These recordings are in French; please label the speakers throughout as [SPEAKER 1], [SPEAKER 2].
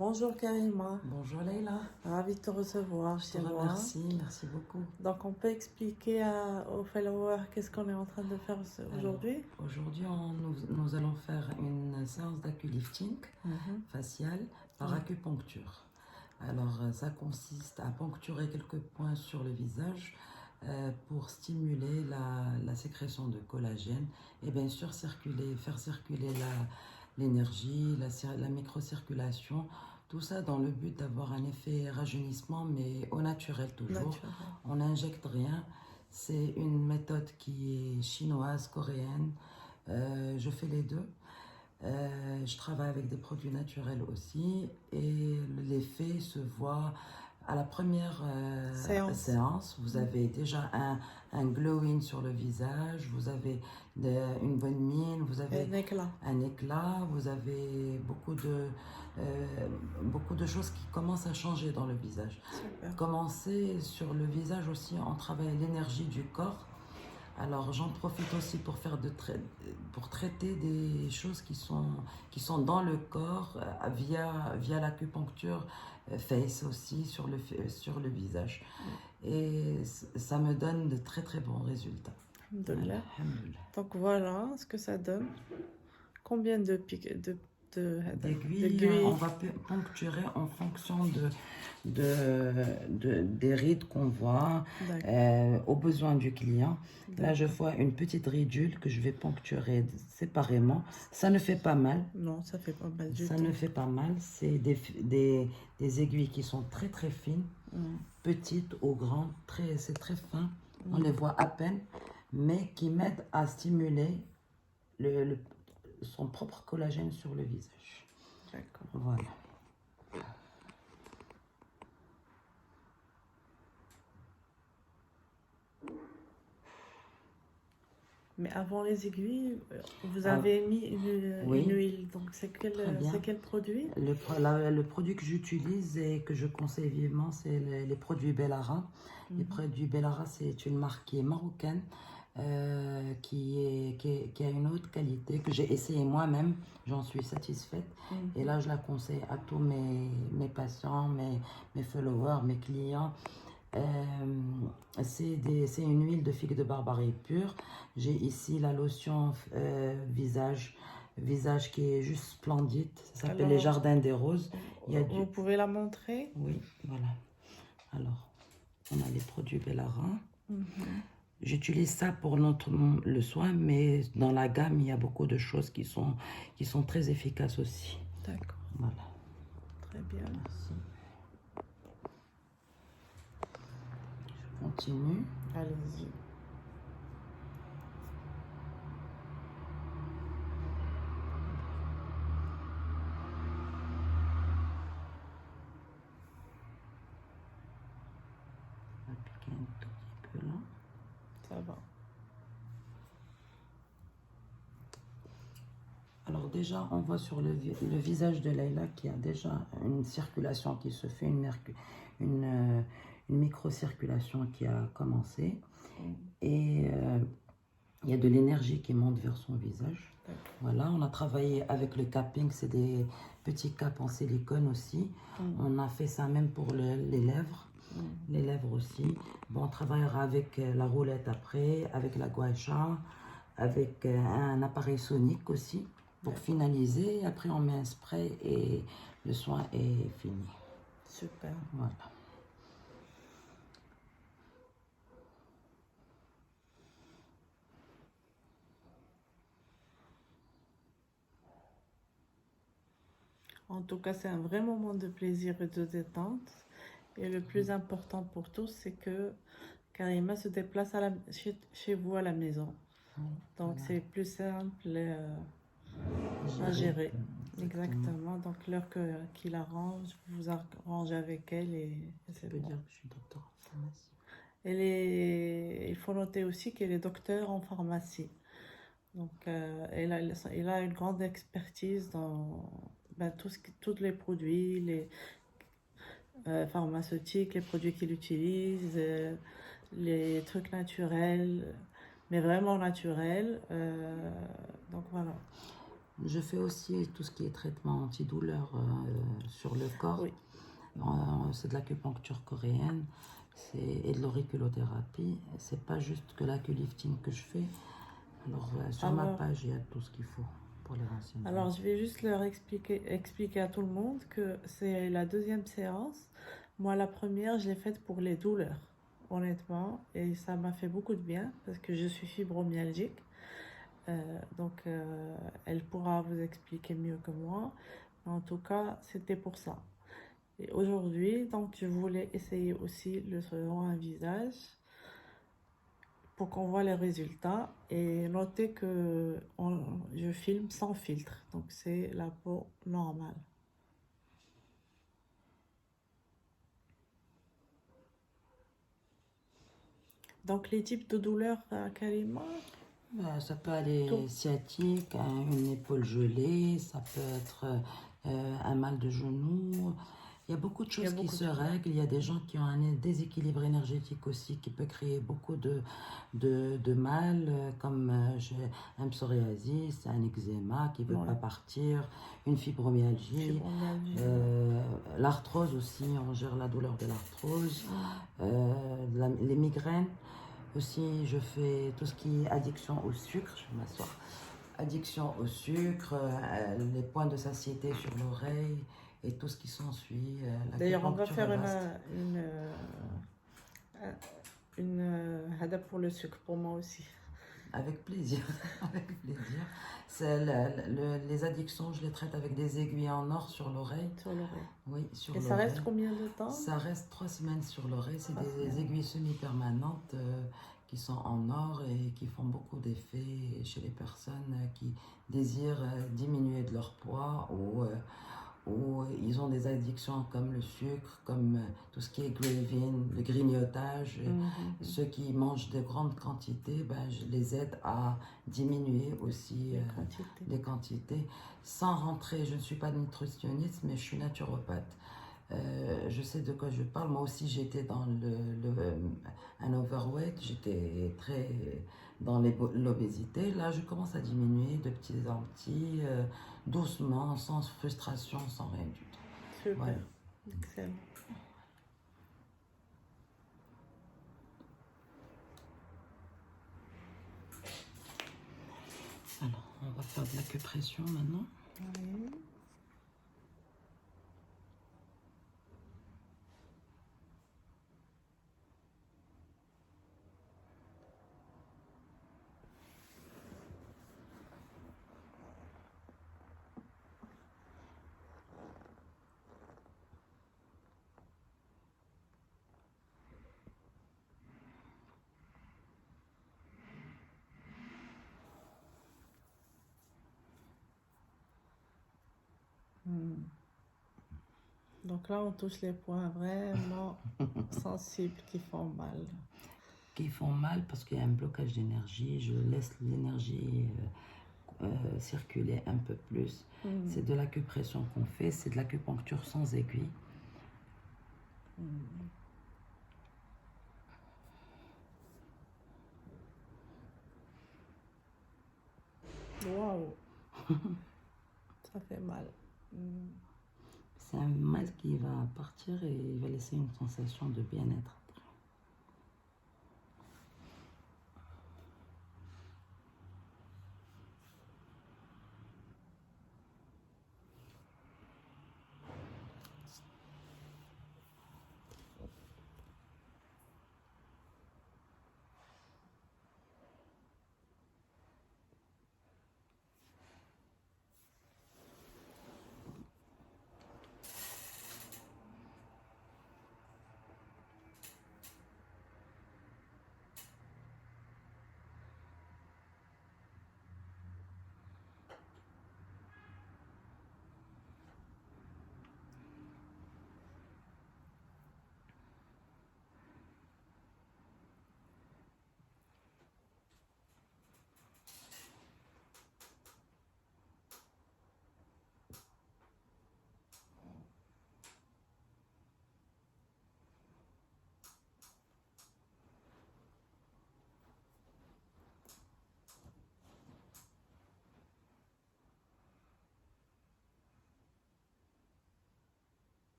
[SPEAKER 1] Bonjour Karima,
[SPEAKER 2] Bonjour Leïla,
[SPEAKER 1] ravie de te recevoir
[SPEAKER 2] je te
[SPEAKER 1] chez moi.
[SPEAKER 2] remercie, merci beaucoup.
[SPEAKER 1] Donc on peut expliquer aux followers qu'est-ce qu'on est en train de faire
[SPEAKER 2] Alors,
[SPEAKER 1] aujourd'hui?
[SPEAKER 2] aujourd'hui, nous allons faire une séance d'aculifting
[SPEAKER 1] Mhm.
[SPEAKER 2] facial par acupuncture. Alors, ça consiste à poncturer quelques points sur le visage pour stimuler la sécrétion de collagène et bien sûr faire circuler l'énergie, la microcirculation, tout ça dans le but d'avoir un effet rajeunissement, mais au naturel toujours.
[SPEAKER 1] Naturel.
[SPEAKER 2] On n'injecte rien. C'est une méthode qui est chinoise, coréenne. Je fais les deux. Je travaille avec des produits naturels aussi et l'effet se voit à la première séance. Vous avez déjà un glowing sur le visage, vous avez une bonne mine, vous avez
[SPEAKER 1] Un éclat.
[SPEAKER 2] un éclat, vous avez beaucoup de choses qui commencent à changer dans le visage.
[SPEAKER 1] Super.
[SPEAKER 2] Commencer sur le visage aussi, on travaille l'énergie du corps. Alors j'en profite aussi pour pour traiter des choses qui sont dans le corps via l'acupuncture face aussi sur le visage. Et ça me donne de très très bons résultats.
[SPEAKER 1] Alhamdoulilah.
[SPEAKER 2] Alhamdoulilah.
[SPEAKER 1] Donc voilà ce que ça donne. Combien de pics
[SPEAKER 2] D'aiguilles, on va poncturer en fonction des rides qu'on voit, aux besoins du client. Là, je vois une petite ridule que je vais poncturer séparément. Ça ne fait pas mal.
[SPEAKER 1] Non, ça fait pas mal du
[SPEAKER 2] Ça
[SPEAKER 1] tout.
[SPEAKER 2] ne fait pas mal. C'est des aiguilles qui sont très très fines, petites ou grandes. C'est très fin. On les voit à peine, mais qui m'aident à stimuler son propre collagène sur le visage.
[SPEAKER 1] D'accord.
[SPEAKER 2] Voilà.
[SPEAKER 1] Mais avant les aiguilles, vous avez mis
[SPEAKER 2] oui.
[SPEAKER 1] une huile. Donc c'est quel produit?
[SPEAKER 2] Le produit que j'utilise et que je conseille vivement, c'est les produits Bellara. Les produits Bellara, c'est une marque qui est marocaine, qui a une haute qualité, que j'ai essayé moi-même, j'en suis satisfaite. Et là, je la conseille à tous mes patients, mes followers, mes clients. C'est une huile de figue de Barbarie pure. J'ai ici la lotion visage qui est juste splendide. Ça s'appelle les Jardins des Roses.
[SPEAKER 1] Vous pouvez la montrer?
[SPEAKER 2] Oui, voilà. Alors, on a les produits Bellara. J'utilise ça pour le soin, mais dans la gamme, il y a beaucoup de choses qui sont très efficaces aussi.
[SPEAKER 1] D'accord.
[SPEAKER 2] Voilà.
[SPEAKER 1] Très bien.
[SPEAKER 2] Merci. Je continue.
[SPEAKER 1] Allez-y.
[SPEAKER 2] On va piquer un tout petit peu là.
[SPEAKER 1] Ça va.
[SPEAKER 2] Alors déjà, on voit sur le visage de Leïla qu'il y a déjà une circulation qui se fait, une micro-circulation qui a commencé. Et il y a de l'énergie qui monte vers son visage. Voilà, on a travaillé avec le capping, c'est des petits caps en silicone aussi. On a fait ça même pour les lèvres. Les lèvres aussi. Bon, on travaillera avec la roulette après, avec la gua sha, avec un appareil sonique aussi pour finaliser. Après, on met un spray et le soin est fini.
[SPEAKER 1] Super.
[SPEAKER 2] Voilà.
[SPEAKER 1] En tout cas, c'est un vrai moment de plaisir et de détente. Et le plus important pour tous, c'est que Karima se déplace chez vous à la maison. Donc, c'est plus simple à gérer. Exactement. Donc, l'heure qu'il arrange, vous arrangez avec elle et c'est bon.
[SPEAKER 2] Dire que je suis docteur en pharmacie.
[SPEAKER 1] Il faut noter aussi qu'elle est docteur en pharmacie. Donc, elle a une grande expertise dans tous les produits, les pharmaceutiques, les produits qu'il utilise, les trucs naturels, mais vraiment naturels. Donc voilà.
[SPEAKER 2] Je fais aussi tout ce qui est traitement antidouleur sur le corps.
[SPEAKER 1] Oui.
[SPEAKER 2] C'est de l'acupuncture coréenne et de l'auriculothérapie. C'est pas juste que l'aculifting que je fais. Alors, sur ma page, il y a tout ce qu'il faut pour les renseignements.
[SPEAKER 1] Alors, je vais juste leur expliquer à tout le monde que c'est la deuxième séance. Moi, la première, je l'ai faite pour les douleurs, honnêtement. Et ça m'a fait beaucoup de bien parce que je suis fibromyalgique. Donc, elle pourra vous expliquer mieux que moi. Mais en tout cas, c'était pour ça. Et aujourd'hui, donc, je voulais essayer aussi le soin à visage pour qu'on voit les résultats. Et notez que je filme sans filtre. Donc, c'est la peau normale. Donc, les types de douleurs, Karima?
[SPEAKER 2] Ça peut aller
[SPEAKER 1] Tout.
[SPEAKER 2] sciatique, une épaule gelée, ça peut être un mal de genou. Il y a beaucoup de choses qui se règlent. Il y a des gens qui ont un déséquilibre énergétique aussi qui peut créer beaucoup de mal, comme j'ai un psoriasis, un eczéma qui ne veut pas partir, une fibromyalgie, l'arthrose aussi, on gère la douleur de l'arthrose, les migraines. Aussi, je fais tout ce qui est addiction au sucre, je vais m'asseoir. Addiction au sucre, les points de satiété sur l'oreille et tout ce qui s'ensuit.
[SPEAKER 1] D'ailleurs, on va faire une hada pour le sucre, pour moi aussi.
[SPEAKER 2] Avec plaisir, avec plaisir. Les addictions, je les traite avec des aiguilles en or sur l'oreille.
[SPEAKER 1] Sur l'oreille.
[SPEAKER 2] Oui, sur
[SPEAKER 1] et
[SPEAKER 2] l'oreille.
[SPEAKER 1] Ça reste combien de temps?
[SPEAKER 2] Ça reste 3 semaines sur l'oreille. C'est des aiguilles semi-permanentes qui sont en or et qui font beaucoup d'effets chez les personnes qui désirent diminuer de leur poids ou ils ont des addictions comme le sucre, comme tout ce qui est craving, le grignotage. Ceux qui mangent de grandes quantités, je les aide à diminuer aussi les quantités. Sans rentrer, je ne suis pas nutritionniste, mais je suis naturopathe. Je sais de quoi je parle. Moi aussi, j'étais dans un overweight, j'étais très dans l'obésité. Là, je commence à diminuer de petit en petit, doucement, sans frustration, sans rien du tout.
[SPEAKER 1] Super, voilà. Excellent.
[SPEAKER 2] Alors, on va faire de l'acupression maintenant.
[SPEAKER 1] Oui. Donc là, on touche les points vraiment sensibles qui font mal.
[SPEAKER 2] Qui font mal parce qu'il y a un blocage d'énergie. Je laisse l'énergie circuler un peu plus. C'est de l'acupression qu'on fait. C'est de l'acupuncture sans aiguille.
[SPEAKER 1] Waouh. Ça fait mal.
[SPEAKER 2] C'est un mal qui va partir et il va laisser une sensation de bien-être.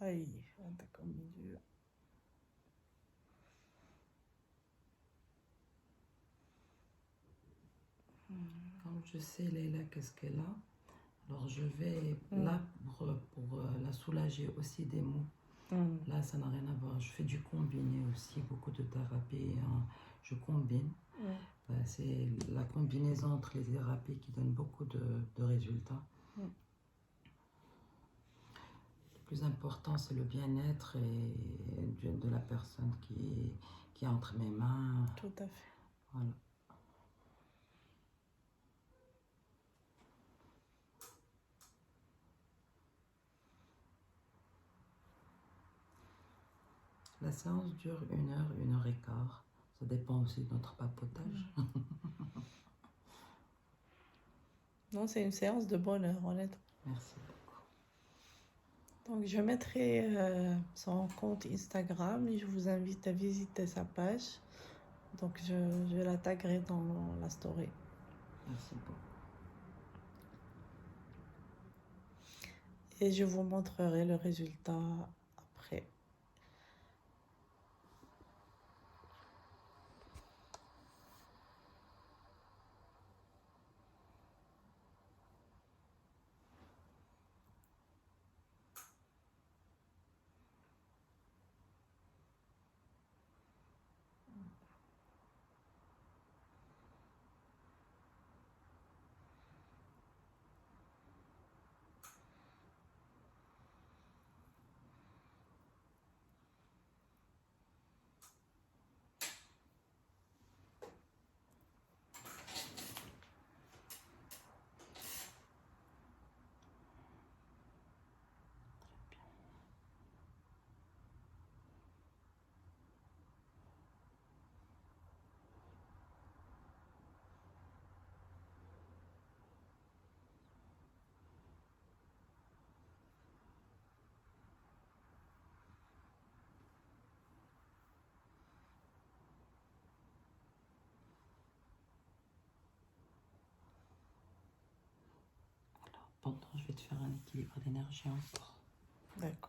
[SPEAKER 1] Aïe, d'accord, mon Dieu.
[SPEAKER 2] Comme je sais Leïla qu'est-ce qu'elle a, alors je vais là pour la soulager aussi des maux. Là, ça n'a rien à voir. Je fais du combiné aussi, beaucoup de thérapie. Hein. Je combine. C'est la combinaison entre les thérapies qui donne beaucoup de résultats. Le plus important, c'est le bien-être de la personne qui est entre mes mains.
[SPEAKER 1] Tout à fait.
[SPEAKER 2] Voilà. La séance dure 1 heure, 1 heure et quart. Ça dépend aussi de notre papotage.
[SPEAKER 1] Non, c'est une séance de bonheur, honnêtement.
[SPEAKER 2] Merci beaucoup.
[SPEAKER 1] Donc, je mettrai son compte Instagram et je vous invite à visiter sa page. Donc, je la taguerai dans la story.
[SPEAKER 2] Merci beaucoup.
[SPEAKER 1] Et je vous montrerai le résultat après.
[SPEAKER 2] Pendant, je vais te faire un équilibre d'énergie encore.
[SPEAKER 1] D'accord.